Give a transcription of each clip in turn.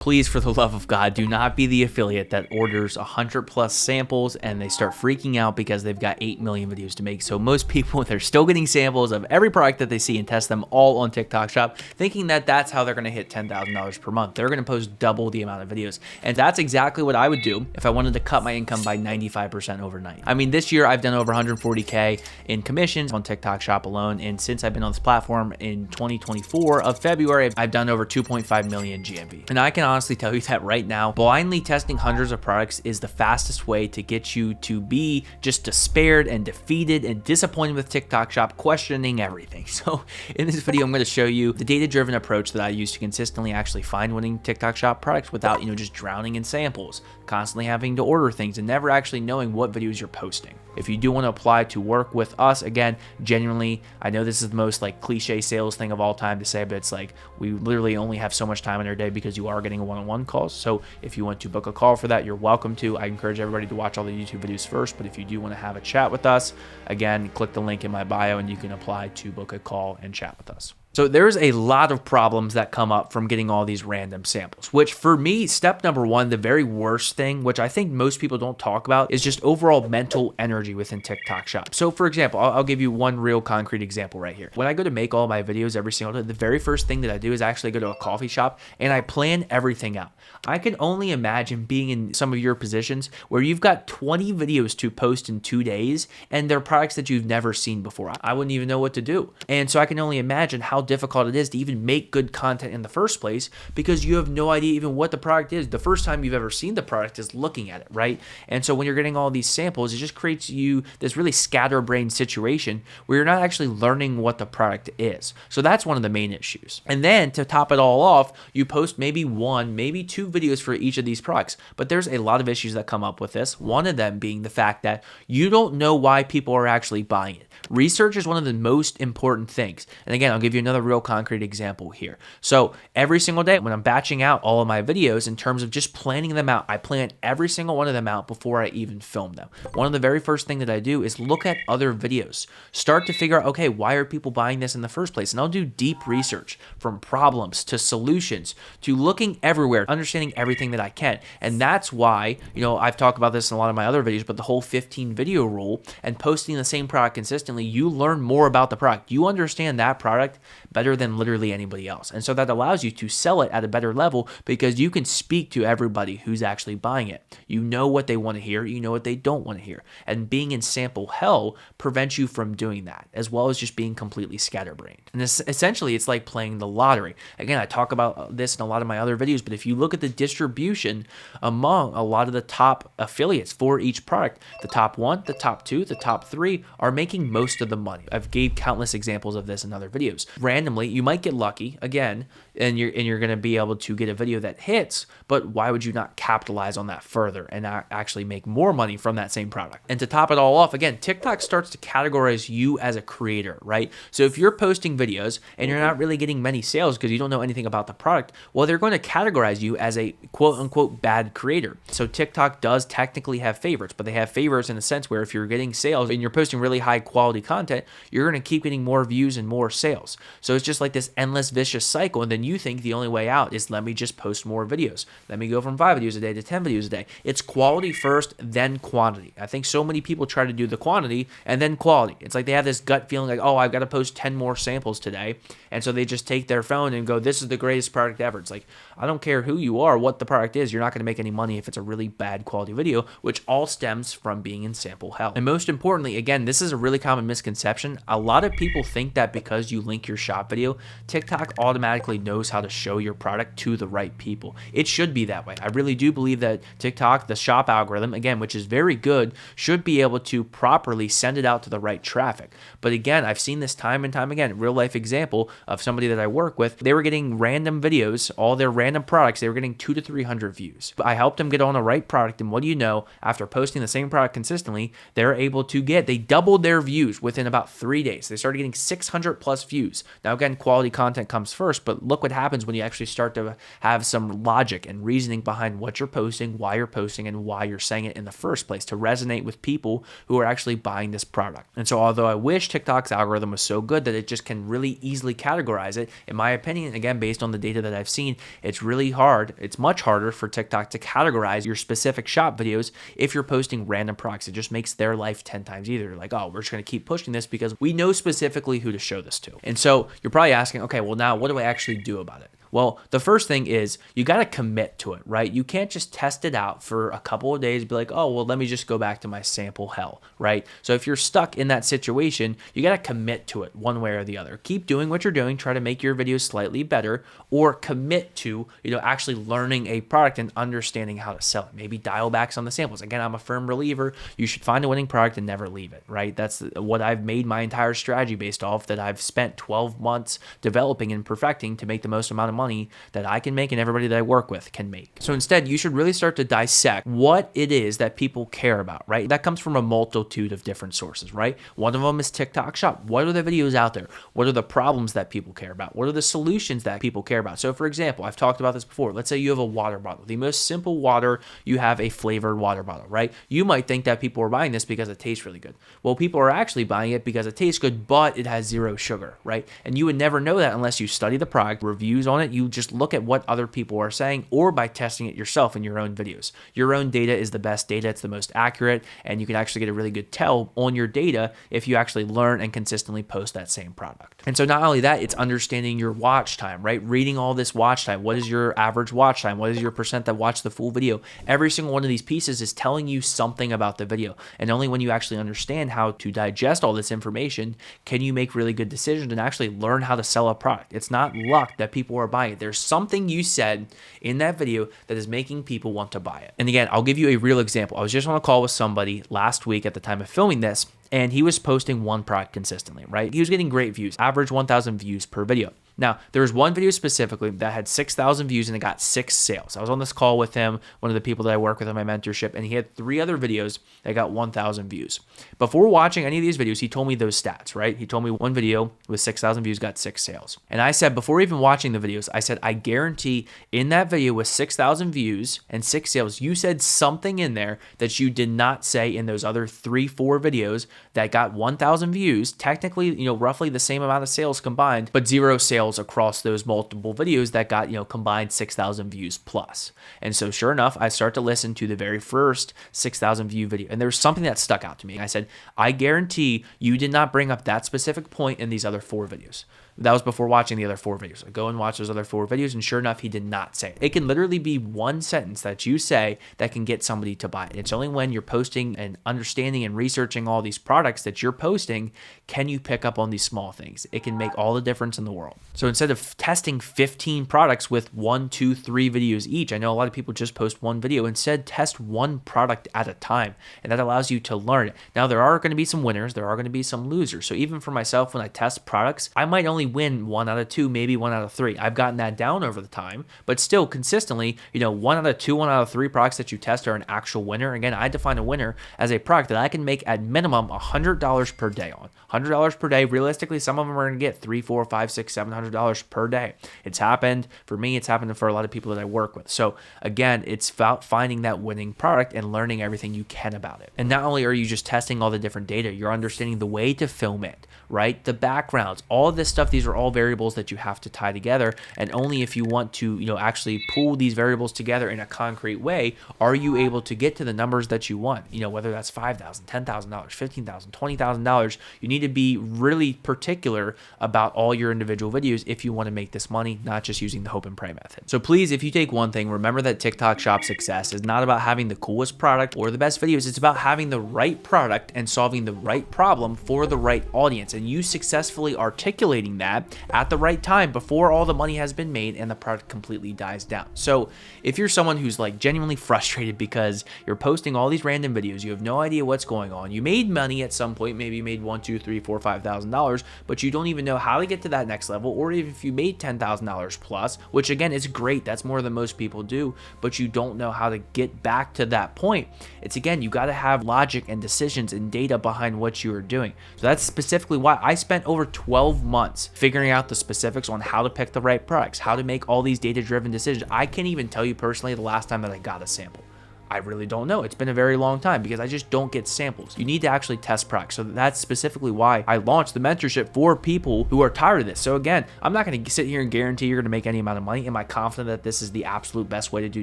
Please, for the love of God, do not be the affiliate that orders 100 plus samples and they start freaking out because they've got 8 million videos to make. So most people, they're still getting samples of every product that they see and test them all on TikTok Shop, thinking that that's how they're going to hit $10,000 per month. They're going to post double the amount of videos. And that's exactly what I would do if I wanted to cut my income by 95% overnight. I mean, this year I've done over 140K in commissions on TikTok Shop alone. And since I've been on this platform in 2024 of February, I've done over 2.5 million GMV. And I can honestly tell you that right now, blindly testing hundreds of products is the fastest way to get you to be just despaired and defeated and disappointed with TikTok Shop, questioning everything. So in this video, I'm going to show you the data-driven approach that I use to consistently actually find winning TikTok Shop products without, just drowning in samples, constantly having to order things and never actually knowing what videos you're posting. If you do want to apply to work with us, again, genuinely, I know this is the most cliche sales thing of all time to say, but it's we literally only have so much time in our day because you are getting one-on-one calls. So if you want to book a call for that, you're welcome to. I encourage everybody to watch all the YouTube videos first, but if you do want to have a chat with us, again, click the link in my bio and you can apply to book a call and chat with us. So there's a lot of problems that come up from getting all these random samples, which for me, step number one, the very worst thing, which I think most people don't talk about, is just overall mental energy within TikTok Shop. So for example, I'll give you one real concrete example right here. When I go to make all my videos every single day, the very first thing that I do is actually go to a coffee shop and I plan everything out. I can only imagine being in some of your positions where you've got 20 videos to post in 2 days and they're products that you've never seen before. I wouldn't even know what to do. And so I can only imagine how difficult it is to even make good content in the first place because you have no idea even what the product is. The first time you've ever seen the product is looking at it, right? And so when you're getting all these samples, it just creates you this really scatterbrained situation where you're not actually learning what the product is. So that's one of the main issues. And then to top it all off, you post maybe one, maybe two videos for each of these products. But there's a lot of issues that come up with this. One of them being the fact that you don't know why people are actually buying it. Research is one of the most important things. And again, I'll give you another real concrete example here. So every single day when I'm batching out all of my videos in terms of just planning them out, I plan every single one of them out before I even film them. One of the very first thing that I do is look at other videos, start to figure out, okay, why are people buying this in the first place? And I'll do deep research from problems to solutions to looking everywhere, understanding everything that I can. And that's why, I've talked about this in a lot of my other videos, but the whole 15 video rule and posting the same product consistently, you learn more about the product. You understand that product better than literally anybody else. And so that allows you to sell it at a better level because you can speak to everybody who's actually buying it. You know what they want to hear, you know what they don't want to hear. And being in sample hell prevents you from doing that, as well as just being completely scatterbrained. And essentially, it's like playing the lottery. Again, I talk about this in a lot of my other videos, but if you look at the distribution among a lot of the top affiliates for each product, the top one, the top two, the top three are making most of the money. I've gave countless examples of this in other videos. Randomly, you might get lucky again, and you're going to be able to get a video that hits, but why would you not capitalize on that further and actually make more money from that same product? And to top it all off, again, TikTok starts to categorize you as a creator, right? So if you're posting videos and you're not really getting many sales because you don't know anything about the product, well, they're going to categorize you as a quote unquote bad creator. So TikTok does technically have favorites, but they have favorites in a sense where if you're getting sales and you're posting really high quality content, you're going to keep getting more views and more sales. So it's just like this endless vicious cycle. And then you think the only way out is let me just post more videos. Let me go from 5 videos a day to 10 videos a day. It's quality first, then quantity. I think so many people try to do the quantity and then quality. It's like they have this gut feeling like, oh, I've got to post 10 more samples today. And so they just take their phone and go, this is the greatest product ever. It's like, I don't care who you are, what the product is. You're not going to make any money if it's a really bad quality video, which all stems from being in sample hell. And most importantly, again, this is a really common misconception. A lot of people think that because you link your shop video, TikTok automatically knows how to show your product to the right people. It should be that way. I really do believe that TikTok, the shop algorithm, again, which is very good, should be able to properly send it out to the right traffic. But again, I've seen this time and time again. Real life example of somebody that I work with, they were getting random videos, all their random products, they were getting 200 to 300 views. I helped them get on the right product, and what do you know, after posting the same product consistently, they doubled their views within about 3 days. They started getting 600 plus views. Now again, quality content comes first, but look look what happens when you actually start to have some logic and reasoning behind what you're posting, why you're posting, and why you're saying it in the first place to resonate with people who are actually buying this product. And so although I wish TikTok's algorithm was so good that it just can really easily categorize it, in my opinion, again, based on the data that I've seen, it's really hard. It's much harder for TikTok to categorize your specific shop videos if you're posting random products. It just makes their life 10 times easier. Like, oh, we're just going to keep pushing this because we know specifically who to show this to. And so you're probably asking, okay, well now what do I actually do about it? Well, the first thing is you got to commit to it, right? You can't just test it out for a couple of days, be like, oh, well, let me just go back to my sample hell, right? So if you're stuck in that situation, you got to commit to it one way or the other. Keep doing what you're doing, try to make your videos slightly better, or commit to, actually learning a product and understanding how to sell it. Maybe dial back on the samples. Again, I'm a firm believer you should find a winning product and never leave it, right? That's what I've made my entire strategy based off, that I've spent 12 months developing and perfecting to make the most amount of money that I can make and everybody that I work with can make. So instead, you should really start to dissect what it is that people care about, right? That comes from a multitude of different sources, right? One of them is TikTok Shop. What are the videos out there? What are the problems that people care about? What are the solutions that people care about? So for example, I've talked about this before. Let's say you have a water bottle. The most simple water, you have a flavored water bottle, right? You might think that people are buying this because it tastes really good. Well, people are actually buying it because it tastes good, but it has 0 sugar, right? And you would never know that unless you study the product, reviews on it. You just look at what other people are saying, or by testing it yourself in your own videos. Your own data is the best data. It's the most accurate, and you can actually get a really good tell on your data if you actually learn and consistently post that same product. And so not only that, it's understanding your watch time, right? Reading all this watch time. What is your average watch time? What is your percent that watch the full video? Every single one of these pieces is telling you something about the video. And only when you actually understand how to digest all this information can you make really good decisions and actually learn how to sell a product. It's not luck that people are buying it. There's something you said in that video that is making people want to buy it. And again, I'll give you a real example. I was just on a call with somebody last week at the time of filming this, and he was posting one product consistently, right? He was getting great views, average 1,000 views per video. Now, there was one video specifically that had 6,000 views and it got 6 sales. I was on this call with him, one of the people that I work with in my mentorship, and he had 3 other videos that got 1,000 views. Before watching any of these videos, he told me those stats, right? He told me one video with 6,000 views got 6 sales. And I said, before even watching the videos, I said, I guarantee in that video with 6,000 views and 6 sales, you said something in there that you did not say in those other 3-4 videos that got 1,000 views, technically, roughly the same amount of sales combined, but 0 sales across those multiple videos that got, combined 6,000 views plus. And so sure enough, I start to listen to the very first 6,000 view video. And there was something that stuck out to me. I said, I guarantee you did not bring up that specific point in these other 4 videos. That was before watching the other 4 videos. I go and watch those other 4 videos, and sure enough, he did not say it. It can literally be one sentence that you say that can get somebody to buy it. It's only when you're posting and understanding and researching all these products that you're posting can you pick up on these small things. It can make all the difference in the world. So instead of testing 15 products with 1, 2, 3 videos each, I know a lot of people just post one video. Instead, test one product at a time, and that allows you to learn it. Now, there are going to be some winners. There are going to be some losers. So even for myself, when I test products, I might only win 1 out of 2, maybe 1 out of 3. I've gotten that down over the time, but still consistently, 1 out of 2, 1 out of 3 products that you test are an actual winner. Again, I define a winner as a product that I can make at minimum $100 per day on. $100 per day. Realistically, some of them are going to get $300, $400, $500, $600, $700 per day. It's happened for me. It's happened for a lot of people that I work with. So again, it's about finding that winning product and learning everything you can about it. And not only are you just testing all the different data, you're understanding the way to film it, right? The backgrounds, all of this stuff, these are all variables that you have to tie together. And only if you want to, actually pull these variables together in a concrete way, are you able to get to the numbers that you want, whether that's $5,000, $10,000, $15,000, $20,000. You need to be really particular about all your individual videos if you want to make this money, not just using the hope and pray method. So please, if you take one thing, remember that TikTok Shop success is not about having the coolest product or the best videos. It's about having the right product and solving the right problem for the right audience. And you successfully articulating that at the right time before all the money has been made and the product completely dies down. So if you're someone who's like genuinely frustrated because you're posting all these random videos, you have no idea what's going on, you made money at some point, maybe you made $1, $2, $3, $4, $5,000, but you don't even know how to get to that next level, or if you made $10,000 plus, which again is great, that's more than most people do, but you don't know how to get back to that point. It's again, you got to have logic and decisions and data behind what you are doing. So that's specifically why I spent over 12 months months figuring out the specifics on how to pick the right products, how to make all these data-driven decisions. I can't even tell you personally the last time that I got a sample. I really don't know. It's been a very long time because I just don't get samples. You need to actually test products. So that's specifically why I launched the mentorship for people who are tired of this. So again, I'm not going to sit here and guarantee you're going to make any amount of money. Am I confident that this is the absolute best way to do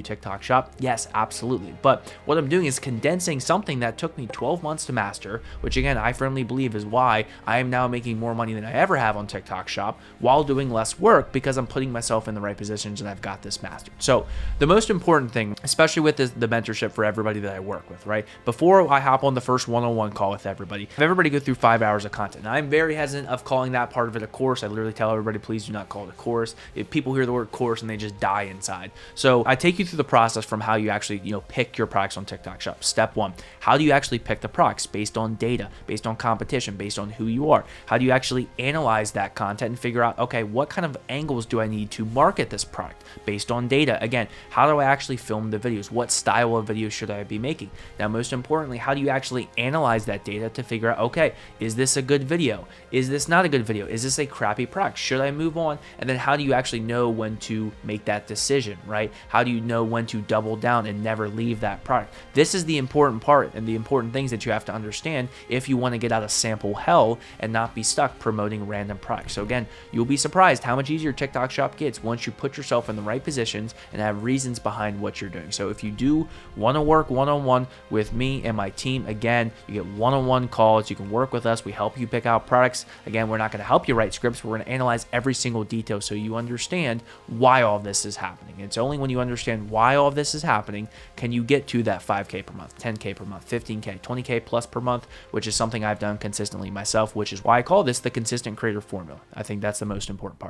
TikTok Shop? Yes, absolutely. But what I'm doing is condensing something that took me 12 months to master, which again, I firmly believe is why I am now making more money than I ever have on TikTok Shop while doing less work, because I'm putting myself in the right positions and I've got this mastered. So the most important thing, especially with the mentorship for everybody that I work with, right? Before I hop on the first one-on-one call with everybody, have everybody go through 5 hours of content. Now, I'm very hesitant of calling that part of it a course. I literally tell everybody, please do not call it a course. If people hear the word course and they just die inside. So I take you through the process from how you actually, pick your products on TikTok Shop. Step one, how do you actually pick the products based on data, based on competition, based on who you are? How do you actually analyze that content and figure out, okay, what kind of angles do I need to market this product based on data? Again, how do I actually film the videos? What style of videos should I be making? Now, most importantly, how do you actually analyze that data to figure out, okay, is this a good video? Is this not a good video? Is this a crappy product? Should I move on? And then how do you actually know when to make that decision, right? How do you know when to double down and never leave that product? This is the important part and the important things that you have to understand if you want to get out of sample hell and not be stuck promoting random products. So again, you'll be surprised how much easier TikTok Shop gets once you put yourself in the right positions and have reasons behind what you're doing. So if you do want to work one-on-one with me and my team, again, you get one-on-one calls. You can work with us. We help you pick out products. Again, we're not going to help you write scripts. We're going to analyze every single detail so you understand why all this is happening. It's only when you understand why all of this is happening can you get to that 5K per month, 10K per month, 15K, 20K plus per month, which is something I've done consistently myself, which is why I call this the consistent creator formula. I think that's the most important part.